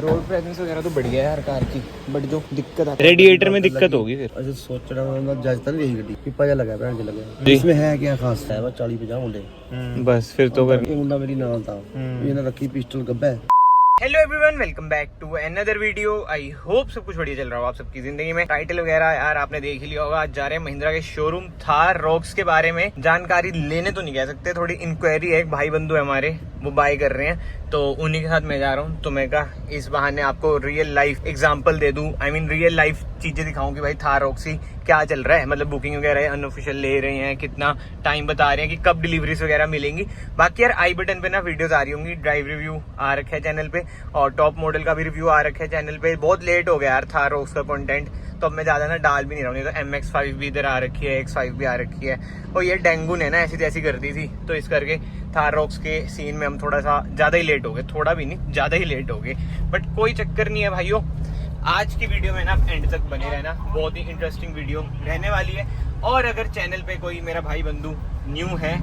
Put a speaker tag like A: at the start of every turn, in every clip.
A: Road presence वगैरह तो बढ़िया है यार कार की, बट जो दिक्कत आती है रेडिएटर में दिक्कत होगी फिर।
B: अच्छा सोच रहा हूं मैं जज तक यही गड्डी पिपा जा लगा भैन च लगा।
A: जी।
B: इसमें है क्या खास है? बस 40-50 मुंडे
A: बस फिर तो कर।
B: ये मुंडा मेरी नाल था, ਇਹਨੇ रखी पिस्टल गब्बा।
A: Hello everyone, welcome back to another video. I hope सब कुछ बढ़िया चल रहा हो आप सबकी जिंदगी में। टाइटल वगैरह यार आपने देख ही लिया होगा। आज जा रहे हैं महिंद्रा के शोरूम थार रॉक्स के बारे में जानकारी लेने, तो नहीं कह सकते, थोड़ी इंक्वायरी है। एक भाई बंधु है हमारे, वो बाय कर रहे हैं, तो उन्हीं के साथ मैं जा रहा हूँ। तो मैं कहा इस बहाने आपको रियल लाइफ एग्जांपल दे दूं, आई मीन रियल लाइफ चीजें दिखाऊं कि भाई थार रॉक्सी क्या चल रहा है। मतलब बुकिंग वगैरह अनऑफिशियल ले रहे हैं, कितना टाइम बता रहे हैं कि कब डिलीवरीज वगैरह मिलेंगी। बाकी यार आई बटन पे ना वीडियोस आ रही होंगी, ड्राइव रिव्यू आ रखा है चैनल पे और टॉप मॉडल का भी रिव्यू आ रखा है चैनल पे। बहुत लेट हो गया यार थार रॉक्स का कंटेंट, तो अब मैं ज्यादा ना डाल भी नहीं रहा हूँ। नहीं तो MX-5 भी इधर आ रखी है, X5 भी आ रखी है, और ये डेंगू ने ना ऐसी तैसी कर दी थी, तो इस करके थार रॉक्स के सीन में हम थोड़ा सा ज्यादा ही लेट हो गए। थोड़ा भी नहीं, ज्यादा ही लेट हो गए, बट कोई चक्कर नहीं है भाइयों। आज की वीडियो में ना आप एंड तक बने रहना, बहुत ही इंटरेस्टिंग वीडियो रहने वाली है। और अगर चैनल पे कोई मेरा भाई बंधु न्यू है,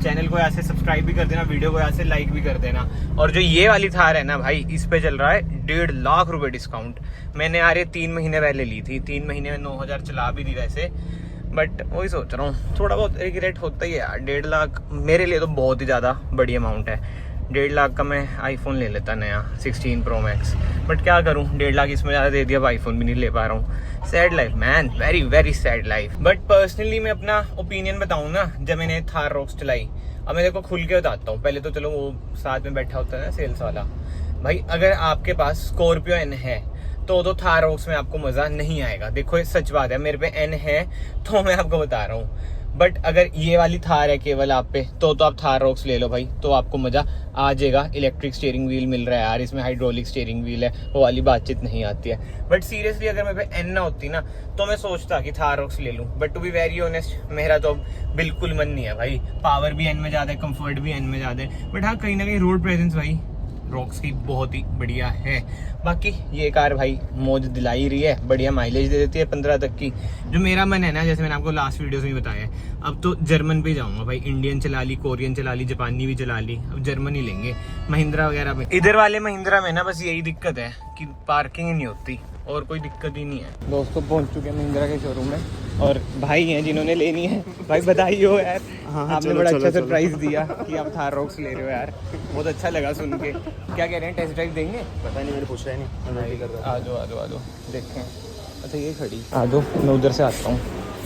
A: चैनल को यहाँ से सब्सक्राइब भी कर देना, वीडियो को यहाँ से लाइक भी कर देना। और जो ये वाली थार है ना भाई, इस पे चल रहा है 1.5 लाख रुपए डिस्काउंट। मैंने यार ये 3 महीने पहले ली थी, 3 महीने में 9,000 चला भी दी वैसे, बट वही सोच रहा हूँ, थोड़ा बहुत रिग्रेट होता ही है यार। 1.5 लाख मेरे लिए तो बहुत ही ज़्यादा बड़ी अमाउंट है। 1.5 लाख का मैं आईफोन ले लेता नया 16 Pro Max, बट क्या करूँ, 1.5 लाख इसमें ज़्यादा दे दिया, अब आईफोन भी नहीं ले पा रहा हूँ। Sad life man, very very sad life. But personally मैं अपना ओपिनियन बताऊँ ना, जब मैंने थार रॉक्स चलाई, अब मैं देखो खुल के बताता हूँ। पहले तो चलो वो साथ में बैठा होता है ना सेल्स वाला भाई, अगर आपके पास स्कॉर्पियो एन है तो थार रॉक्स में आपको मजा नहीं आएगा। देखो ये सच बात है, मेरे पे एन है तो मैं आपको बता रहा हूँ। बट अगर ये वाली थार है केवल आप पे, तो आप थार रॉक्स ले लो भाई, तो आपको मजा आ जाएगा। इलेक्ट्रिक स्टीयरिंग व्हील मिल रहा है यार, इसमें हाइड्रोलिक स्टीयरिंग व्हील है, वो वाली बातचीत नहीं आती है। बट सीरियसली अगर मेरे पे एन ना होती ना, तो मैं सोचता कि थार रॉक्स ले लूं। But to be very honest, मेरा तो बिल्कुल मन नहीं है भाई। पावर भी एन में ज्यादा है, कंफर्ट भी एन में ज्यादा है, बट हाँ कहीं ना कहीं रोड प्रेजेंस भाई रॉक्स की बहुत ही बढ़िया है। बाकी ये कार भाई मौज दिला ही रही है, बढ़िया माइलेज दे देती है 15 तक की। जो मेरा मन है ना, जैसे मैंने आपको लास्ट वीडियो में बताया, अब तो जर्मन पे जाऊंगा भाई। इंडियन चला ली, कोरियन चला ली, जापानी भी चला ली, अब जर्मन ही लेंगे महिंद्रा वगैरह पे। इधर वाले महिंद्रा में ना बस यही दिक्कत है कि पार्किंग ही नहीं होती, और कोई दिक्कत ही नहीं है। दोस्तों पहुंच चुके हैं महिंद्रा के शोरूम में, और भाई हैं जिन्होंने लेनी है। भाई बधाई हो यार, आपने बड़ा अच्छा सरप्राइज दिया कि आप थार रॉक्स ले रहे हो यार, बहुत अच्छा लगा सुन के। क्या कह रहे हैं, टेस्ट ड्राइव देंगे?
B: पता नहीं, मैंने पूछा ही नहीं।
A: आ जाओ देखें। अच्छा ये खड़ी, आ जाओ, मैं उधर से आता हूँ,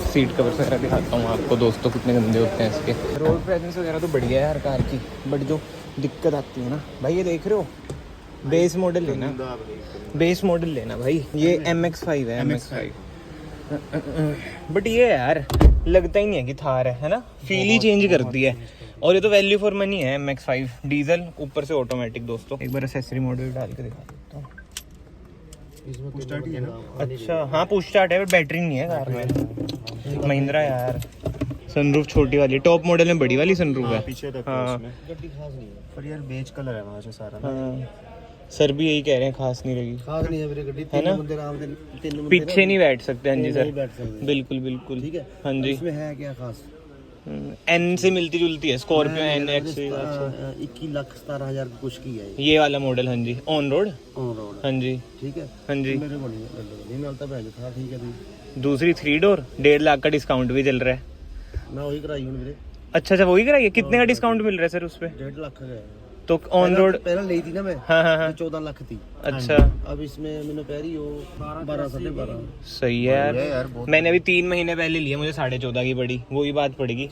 A: सीट कवर वगैरह दिखाता हूँ आपको। दोस्तों कितने गंदे होते हैं इसके। रोड प्रेजेंस वगैरह तो बढ़िया है यार कार की, बट जो दिक्कत आती है ना भाई, ये देख रहे हो, बेस मॉडल लेना, बेस मॉडल लेना भाई। ये MX-5 है, MX-5, बट ये यार लगता ही नहीं है कि थार है ना, फील ही चेंज कर दी है। और ये तो वैल्यू फॉर मनी है, MX-5 डीजल, ऊपर से ऑटोमेटिक। दोस्तों एक बार एक्सेसरी मॉडल डाल के दिखा देता हूँ।
B: इसमें पुश स्टार्ट ही है ना?
A: अच्छा हाँ पुश स्टार्ट है, बट बैटरी नहीं है कार में। महिंद्रा यार, सनरूफ छोटी वाली, टॉप मॉडल में बड़ी वाली सनरूफ है
B: पीछे तक।
A: हाँ
B: गड्डी खास नहीं है, पर यार बेज कलर है वहां से सारा।
A: हाँ, सर भी यही कह रहे हैं, खास नहीं लगी,
B: खास नहीं है मेरी गड्डी।
A: है ना?
B: 3 बंदे आराम से, 3 बंदे
A: पीछे नहीं बैठ सकते। हाँ जी
B: नहीं
A: सर,
B: बैठ सकते।
A: बिल्कुल बिल्कुल,
B: ठीक है।
A: हाँ जी।
B: इसमें है क्या खास?
A: एन से मिलती जुलती है, स्कॉर्पियो एन एक्स से।
B: 21,17,000 की कुछ की है
A: ये वाला मॉडल, हाँ जी, ऑन रोड,
B: ऑन रोड।
A: हाँ जी
B: ठीक है,
A: हाँ जी।
B: मेरे को नहीं मिलता भाई था। ठीक है भाई,
A: दूसरी 3 डोर 1.5 लाख का डिस्काउंट भी चल रहा है।
B: मैं वही कराई हूं मेरे।
A: अच्छा वही कराइए। कितने का डिस्काउंट मिल रहा है सर उस पे?
B: 1.5 लाख का है।
A: तो ऑन रोड
B: पहले ली थी ना मैं,
A: हाँ
B: 14 लाख थी।
A: अच्छा
B: अब इसमें मैंने कह रही हो 12-12.5।
A: सही है यार, मैंने अभी 3 महीने पहले लिया, मुझे 14.5 की पड़ी, वही बात पड़ेगी।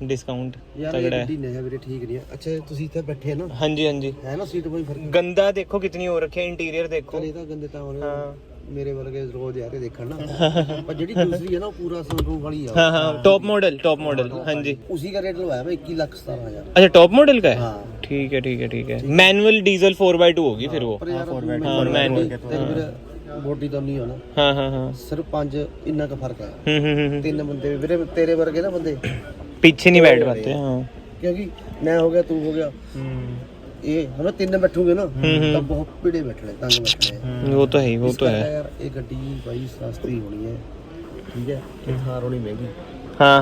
A: डिस्काउंट
B: यार ये गड्डी नहीं है मेरे, ठीक नहीं है। अच्छा ਤੁਸੀਂ ਇੱਥੇ ਬੈਠੇ ਨਾ?
A: हाँ जी हाँ जी।
B: है ना सीट कोई फर्क?
A: गंदा देखो कितनी हो रखी है, इंटीरियर देखो।
B: ਇਹ ਤਾਂ ਗੰਦੇ ਤਾਂ ਹੋਣੇ
A: हाँ
B: ਮੇਰੇ ਵਰਗੇ ਰੋਜ਼ ਆ ਕੇ ਦੇਖਣ ਨਾ। पर ਜਿਹੜੀ दूसरी है ना, पूरा सनरूफ वाली है।
A: हाँ हाँ टॉप मॉडल हाँ जी।
B: उसी का रेट लगवाया मैं 21,17,000।
A: अच्छा टॉप मॉडल का है,
B: हाँ
A: ठीक है। मैनुअल डीजल 4x2 होगी फिर वो। हाँ मैनुअल,
B: ਬੋਡੀ ਤਾਂ ਨਹੀਂ ਹੋਣਾ।
A: हाँ
B: सिर्फ 5 ਇੰਨਾ का फर्क है। 3 ਬੰਦੇ ਵੀਰੇ तेरे वर्गे ना बंदे
A: पीछे नहीं बैठ पाते। हाँ
B: क्योंकि मैं हो गया, तू हो गया, ये हम 3 बैठोगे ना तब बहुत पीड़े बैठने, तंग बैठने।
A: वो तो है ही, वो तो है
B: यार। ये गड्डी भाई सस्ती होनी है, ठीक है, ये थार होनी महंगी।
A: हाँ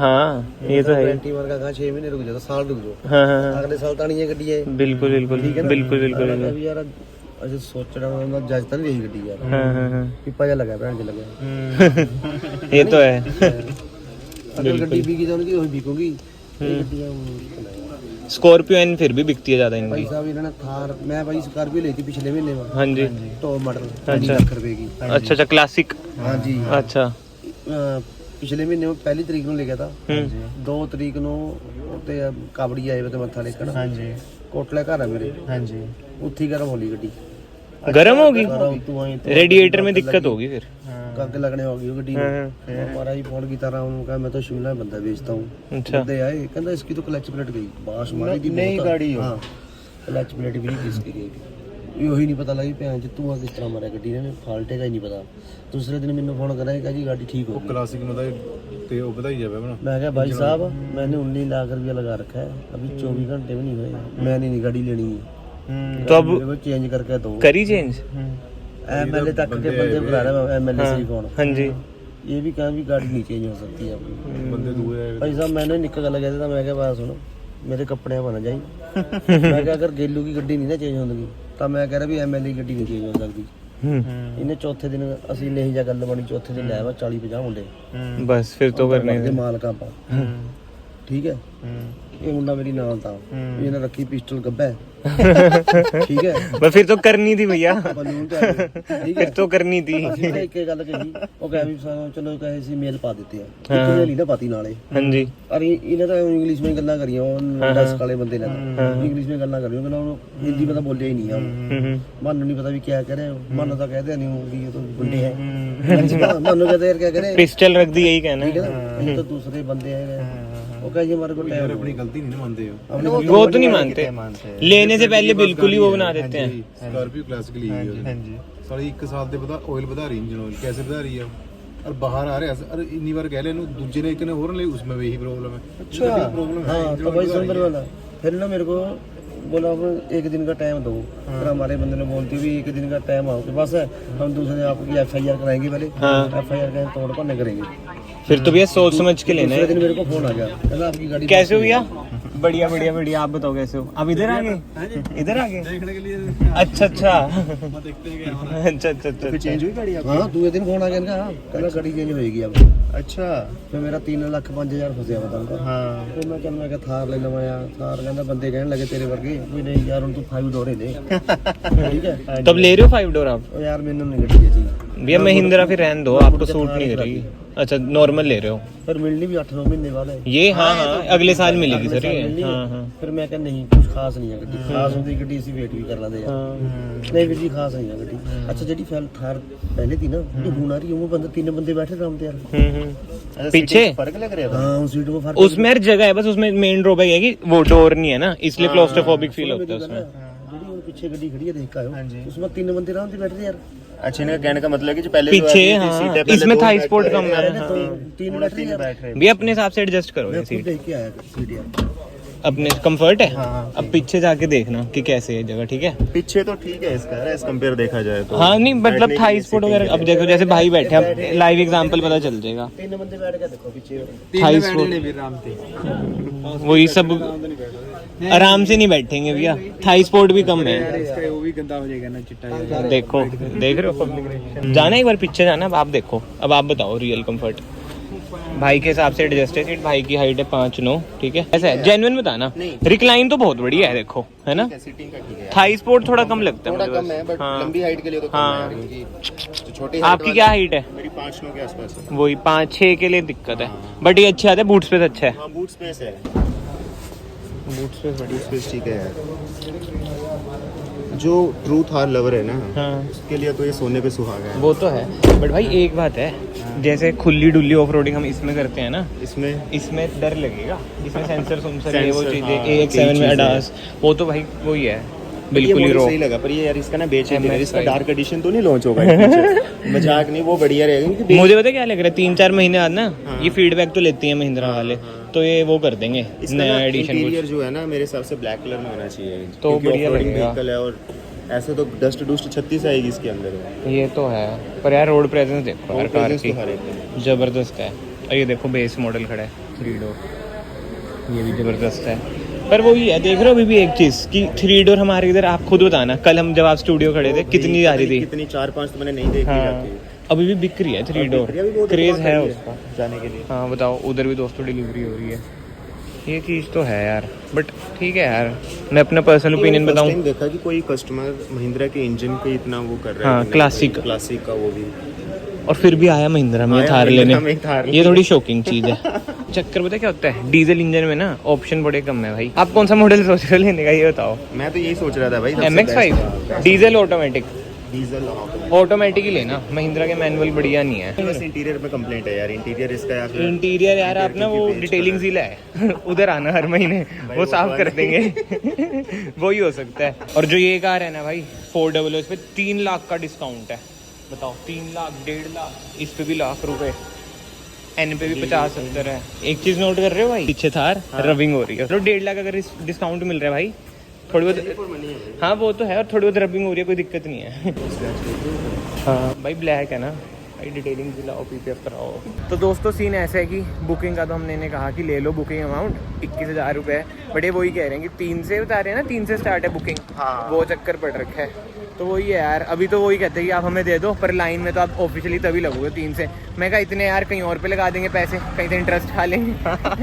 A: ये तो है।
B: गारंटी मार का कहा 6 महीने रुक जाओ, साल रुक जाओ,
A: हाँ
B: अगले साल तो नहीं है गड्डी है।
A: बिल्कुल
B: ठीक है ना?
A: बिल्कुल
B: अभी यार ਅਸੀਂ ਸੋਚਣਾ ਉਹਨਾਂ ਜੱਜ ਤਾਂ ਨਹੀਂ ਰਹੀ ਗੱਡੀ ਯਾਰ
A: हाँ
B: ਪਿੱਪਾ ਜਿਹਾ ਲੱਗਾ ਭੈਣ ਚ ਲੱਗਿਆ
A: ये तो है
B: ਅਗਰ ਗੱਡੀ ਵਿਕੀ ਤਾਂ ਉਹਦੀ ਉਹੀ ਵਿਕੂਗੀ ਇਹ ਗੱਡੀਆਂ
A: स्कॉर्पियो एन फिर भी बिकती है ज्यादा
B: ਭਾਈ
A: इनकी।
B: ਸਾਹਿਬ ਇਹਨਾਂ ਨੇ ਥਾਰ ਮੈਂ ਭਾਈ ਸਕਾਰਪੀਓ ਲਈ ਸੀ ਪਿਛਲੇ ਮਹੀਨੇ में
A: हाँ जी
B: ਟੌਪ ਮਾਡਲ
A: अच्छा।
B: 5 ਲੱਖ ਰੁਪਏ की
A: अच्छा अच्छा क्लासिक
B: ਹਾਂਜੀ
A: अच्छा
B: ਪਿਛਲੇ ਮਹੀਨੇ ਮੈਂ ਪਹਿਲੀ ਤਰੀਕ ਨੂੰ ਲੈ ਗਿਆ ਤਾਂ 2 ਤਰੀਕ ਨੂੰ ਉੱਤੇ ਕਾਬੜੀ ਆਏ ਵੇ ਤੇ ਮੱਥਾ ਟੇਕਣ ਹਾਂਜੀ ਕੋਟਲੇ ਘਰ ਆ ਮੇਰੇ ਹਾਂਜੀ ਉੱਥੇ ਗਰਮ ਹੋਲੀ ਗੱਡੀ
A: गर्म होगी
B: ਗਰਮ ਤੂੰ ਆਈ
A: रेडिएटर में दिक्कत होगी फिर।
B: ਕੱਗ ਲੱਗਣੇ ਹੋ ਗਈ ਉਹ ਗੱਡੀ ਨੂੰ हमारा ही फोन की तरह उन्होंने कहा मैं तो शिमला बंदा बेचता हूँ
A: अच्छा
B: बंदे आए कहता इसकी तो क्लच प्लेट गई बास मारी दी नई गाड़ी हाँ क्लच प्लेट भी नहीं किसकी गई यही नहीं पता लगी भैन तू किस तरह मारा गड्डी ने फाल्ट है ही नहीं पता। दूसरे दिन मैंने फोन करा कहा जी गाड़ी ठीक हो गई
C: क्लासिक में ते वो बताई जावे ना
B: मैं कहा भाई साहब मैंने 19 लाख रुपया लगा रखा है अभी 24 घंटे भी नहीं हुए मैंने नहीं गाड़ी लेनी है
A: तो अब
B: चेंज करके दो
A: करी चेंज।
B: एमएलए तक के बंदे बुला रहे हैं एमएलए से फोन
A: हाँ जी
B: ये भी कहा भी गाड़ी नहीं चेंज हो सकती है अपनी
C: बंदे दूए आए
B: भाई साहब मैंने निकल गल कहता मैं क्या बात सुनो मेरे कपड़े बना जाई मैं क्या अगर गेलू की गड्डी नहीं ना चेंज होगी तो मैं कह रहा भी एमएलए की गड्डी नहीं चेंज हो सकती इन्हें चौथे दिन असली नहीं जा गल बनी चौथे दिन लाया 40-50 मुंडे
A: बस फिर तो करने
B: ਦੇ ਮਾਲਕ ਆਪਾਂ ਠੀਕ ਹੈ ਇਹ ਮੁੰਡਾ ਮੇਰੀ ਨਾਲ ਤਾਂ ਇਹਨੇ ਰੱਖੀ ਪਿਸਟਲ ਗੱਬਾ ਠੀਕ ਹੈ
A: बस फिर तो करनी थी भैया
B: ਬਲੂਨ ਤੇ ਆ ਗਏ, ਠੀਕ ਹੈ
A: फिर तो करनी थी।
B: ਅਸੀਂ ਤਾਂ ਇੱਕ ਗੱਲ ਕਹੀ ਉਹ ਕਹੇ ਵੀ ਚਲੋ ਕਹੇ ਸੀ ਮੇਲ ਪਾ ਦਿੱਤੇ ਆ ਇੱਕ ਮੇਲ ਹੀ ਨਾ ਪਾਤੀ ਨਾਲੇ
A: हाँ जी
B: ਅਰੇ ਇਹਨੇ ਤਾਂ ਇੰਗਲਿਸ਼ ਵਿੱਚ ਗੱਲਾਂ ਕਰੀਆਂ ਉਹ ਡਸਕ ਵਾਲੇ ਬੰਦੇ ਨੇ ਇੰਗਲਿਸ਼ ਵਿੱਚ ਗੱਲਾਂ ਕਰੀਆਂ ਕਹਿੰਦਾ ਉਹ ਹਿੰਦੀ में ਤਾਂ ਬੋਲਿਆ ਹੀ ਨਹੀਂ ਆ ਮੈਨੂੰ ਨਹੀਂ ਪਤਾ ਵੀ ਕੀ ਕਹਿ ਰਹੇ ਹੋ ਮੈਨੂੰ ਤਾਂ ਕਹਦੇ ਨਹੀਂ ਹੋਗੀ ਇਹ ਤਾਂ ਗੁੰਡੇ ਹੈ ਮੈਨੂੰ ਕਹਦੇ ਯਾਰ ਕੀ ਕਰੇ
A: पिस्टल रख दी यही कहना
B: ठीक
A: है।
B: है ना ये तो दूसरे बंदे हैं वो कहे जी हमारे को टाइम
C: अपनी गलती नहीं मानते हो
A: वो तो नहीं मानते लेने से पहले बिल्कुल ही वो बना देते हैं।
C: स्कॉर्पियो क्लासिक ली है ਹਾਂਜੀ ਸਾਲੀ 1 ਸਾਲ ਦੇ ਬਾਅਦ ਆਇਲ ਵਧਾ ਰਹੀ ਇੰਜਨ ਆਇਲ कैसे ਵਧਾ ਰਹੀ है और बाहर आ रहा है और इतनी बार कह ले ਇਹਨੂੰ ਦੂਜੇ ਨੇ ਇੱਕ ਨੇ ਹੋਰ ਲਈ उसमें भी यही प्रॉब्लम है
B: अच्छा हाँ तो भाई सुन मेरी बात फिर ना मेरे को बोला एक दिन का टाइम दो फिर हमारे बंदे ने बोलती भी एक दिन का टाइम आओ के पास है हम दूसरे आपकी FIR कराएंगे पहले FIR का तोड़ भरने करेंगे
A: फिर तो भैया सोच समझ के लेना
B: दूसरे
A: है।
B: दिन मेरे को फोन आ गया कहना आपकी गाड़ी
A: कैसे हो भैया? बढ़िया बढ़िया बढ़िया आप बताओ कैसे हो? आप इधर आ गए इधर आ गए
C: देखने के लिए
A: अच्छा अच्छा
C: मैं देखते हैं
A: अच्छा अच्छा अच्छा
B: चेंज हुई गाड़ी हाँ दूसरे दिन फोन आ गया इनका कहना गाड़ी चेंज होएगी अब अच्छा फिर मेरा 3,05,000 फंसिया बताऊंगा हाँ फिर मैं चल मैं क्या थार ले लवा यार थार कहना बंदे कहने लगे तेरे वर्गे कोई नहीं यार उन तू 5 डोरे ले ठीक है
A: तब ले रहे हो 5 डोर आप?
B: ओ यार मैंने नहीं गड्डी चाहिए
A: भैया महिंद्रा फिर रहने दो आपको सूट नहीं करेगी। अच्छा नॉर्मल ले रहे हो
B: फिर मिलनी भी 8-9 महीने बाद है
A: ये हाँ हाँ अगले साल मिलेगी सर ये
B: मिलनी है।
A: हाँ हाँ
B: फिर मैं कहा नहीं कुछ खास नहीं है गड्डी खास होती गड्डी इसी वेट भी कर लेंगे यार नहीं वीर जी खास नहीं है गड्डी अच्छा जेडी फैल थार पहले थी ना जो हुन आ रही है वो बंदा 3 बंदे बैठे आराम से यार
A: पीछे
B: फर्क लग रहा है हाँ उस सीट में फर्क
A: उसमें हर जगह है बस उसमें मेन ड्रॉबैक है कि वो डोर नहीं है ना इसलिए क्लॉस्ट्रोफोबिक फील होता है उसमें।
B: जेडी वो पीछे गड्डी खड़ी है देख का उसमें 3 बंदे आराम से बैठ रहे यार
D: अच्छा इनका कहने का मतलब है कि जो पहले
A: पीछे हाँ इसमें थाई स्पोर्ट कम है हाँ।
B: 3 बैठ रहे यार
A: भैया अपने हिसाब से एडजस्ट करो ये
B: खुद
A: सीट
B: देख के आया सीट यार
A: अपने कंफर्ट है अब पीछे जाके देखना कि कैसे है जगह ठीक है।
D: पीछे तो ठीक है इसका एज कंपेयर देखा जाए तो
A: हाँ नहीं मतलब थाई स्पोर्ट वगैरह अब देखो जैसे भाई बैठे अब लाइव एग्जांपल पता चल जाएगा
B: 3 बंदे बैठ के देखो पीछे
A: थाई स्पोर्ट वही सब आराम से नहीं बैठेंगे भैया थाई स्पोर्ट भी कम है
C: वो भी गंदा हो जाएगा ना चिट्टा
A: देखो देख रहे हो पब्लिक जाना एक बार पीछे जाना अब आप देखो अब आप बताओ रियल कंफर्ट भाई के हिसाब से एडजस्ट है सीट भाई की हाइट है 5'9" ठीक है ऐसा है जेन्युइन बताना रिक्लाइन तो बहुत बढ़िया है देखो है ना
D: सीटिंग का ठीक है
A: थाई स्पोर्ट थोड़ा कम लगता है
D: थोड़ा
A: मुझे
D: कम है
A: बस।
D: बट
A: हाँ।
D: लंबी हाइट के लिए तो कम
A: हाँ।
D: है यार, क्योंकि जो छोटी
A: आपकी क्या हाइट है?
D: मेरी 5'9" के आसपास है
A: वही 5-6 के लिए दिक्कत है बट ये अच्छा आता है बूट स्पेस अच्छा है
D: हाँ बूट स्पेस है
A: बूट स्पेस बढ़िया
D: स्पेस ठीक है यार जो ट्रू थार लवर है ना
A: हाँ
D: उसके लिए तो ये सोने पे सुहागा है
A: वो तो है बट भाई एक बात है जैसे खुली डुल्ली ऑफ रोडिंग हम इसमें करते हैं ना इसमें डर लगेगा इसमें सेंसर सुनसर ये वो चीजें AX7 में अडास वो तो भाई वही है बिल्कुल ही
D: ये
A: रो
D: सही लगा पर ये यार इसका ना बेच
A: MS
D: इसका डार्क एडिशन तो नहीं लॉन्च होगा मजाक नहीं वो बढ़िया रहेगा क्योंकि
A: मुझे पता क्या लग रहा है 3-4 महीने बाद ना ये फीडबैक तो लेती है महिंद्रा वाले तो ये वो कर देंगे नया एडिशन
D: इंटीरियर जो है ना मेरे हिसाब से ब्लैक कलर में होना चाहिए
A: तो बढ़िया लगेगा।
D: व्हीकल है और ऐसे तो डस्ट डूस्ट 36 आएगी इसके अंदर
A: ये तो है पर यार रोड प्रेजेंस देखो यार कार
D: presence
A: की
D: तो हर एक में।
A: जबरदस्त है और ये देखो बेस मॉडल खड़ा है 3 डोर ये भी जबरदस्त है पर वही है, देख रहे हो अभी भी एक चीज कि 3 डोर हमारे इधर, आप खुद बताना कल हम जब आप स्टूडियो खड़े थे कितनी जा रही थी।
D: कितनी 4-5 तो मैंने नहीं देखी
A: हाँ,
D: जाती।
A: अभी भी बिक रही है 3 डोर, क्रेज है उसका
D: जाने के लिए।
A: हाँ बताओ, उधर भी दोस्तों डिलीवरी हो रही है, ये चीज़ तो है यार। बट ठीक है यार, मैं अपना पर्सनल ओपिनियन बताऊं,
D: देखा कि कोई कस्टमर महिंद्रा के इंजन के इतना वो कर रहा है।
A: हाँ, क्लासिक
D: का वो भी,
A: और फिर भी आया महिंद्रा में
D: आया
A: थार
D: महिंद्रा
A: लेने,
D: में थार
A: ये थोड़ी शॉकिंग चीज़ है। चक्कर पता क्या होता है, डीजल इंजन में ना ऑप्शन बड़े कम है भाई। आप कौन सा मॉडल सोच रहे हो लेने का, ये बताओ।
D: मैं तो यही सोच रहा था भाई,
A: MX-5 diesel automatic,
D: diesel
A: automatic ही लेना, महिंद्रा के मैनुअल बढ़िया नहीं है।
D: बस इंटीरियर में कंप्लेंट है यार, इंटीरियर इसका या फिर
A: इंटीरियर यार, आप ना वो डिटेलिंग जिला है उधर आना हर महीने, वो साफ कर देंगे वो ही हो सकता है। और जो ये कार है ना भाई 400, इस पे 3 लाख का डिस्काउंट है, बताओ 3 लाख, 1.5 लाख, इस पे भी लाख रुपए, एन पे भी 50-70 है। एक चीज नोट कर रहे हो भाई, पीछे थार रबिंग हो रही है, तो 1.5 लाख अगर डिस्काउंट मिल रहा है भाई, थोड़ी बहुत, हाँ वो तो है, और थोड़ी बहुत रबिंग हो रही है, कोई दिक्कत नहीं है। हाँ भाई ब्लैक है ना भाई, डिटेलिंग दिलाओ, पीपीएफ कराओ। तो दोस्तों सीन ऐसा है कि बुकिंग का तो हमने कहा कि ले लो बुकिंग अमाउंट 21,000 रुपये, बट ये वही कह रहे हैं कि 3 से बता रहे हैं ना, 3 से स्टार्ट है बुकिंग, वो चक्कर पड़ रखा है। तो वही है यार, अभी तो वही कहते हैं कि आप हमें दे दो, पर लाइन में तो आप ऑफिशियली तभी लगोगे 3 से। मैं कहा इतने यार कहीं और पे लगा देंगे पैसे, कहीं से इंटरेस्ट खा लेंगे।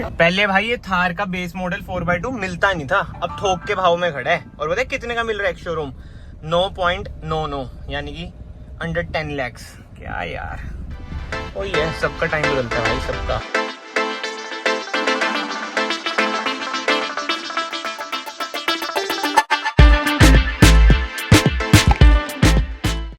A: पहले भाई ये थार का बेस मॉडल 4x2 मिलता नहीं था, अब थोक के भाव में खड़ा है। और पता है कितने का मिल रहा है एक शोरूम, 9.99, यानी कि अंडर 10 lakhs। क्या यार, वही है, सबका टाइम बदलता है भाई, सबका।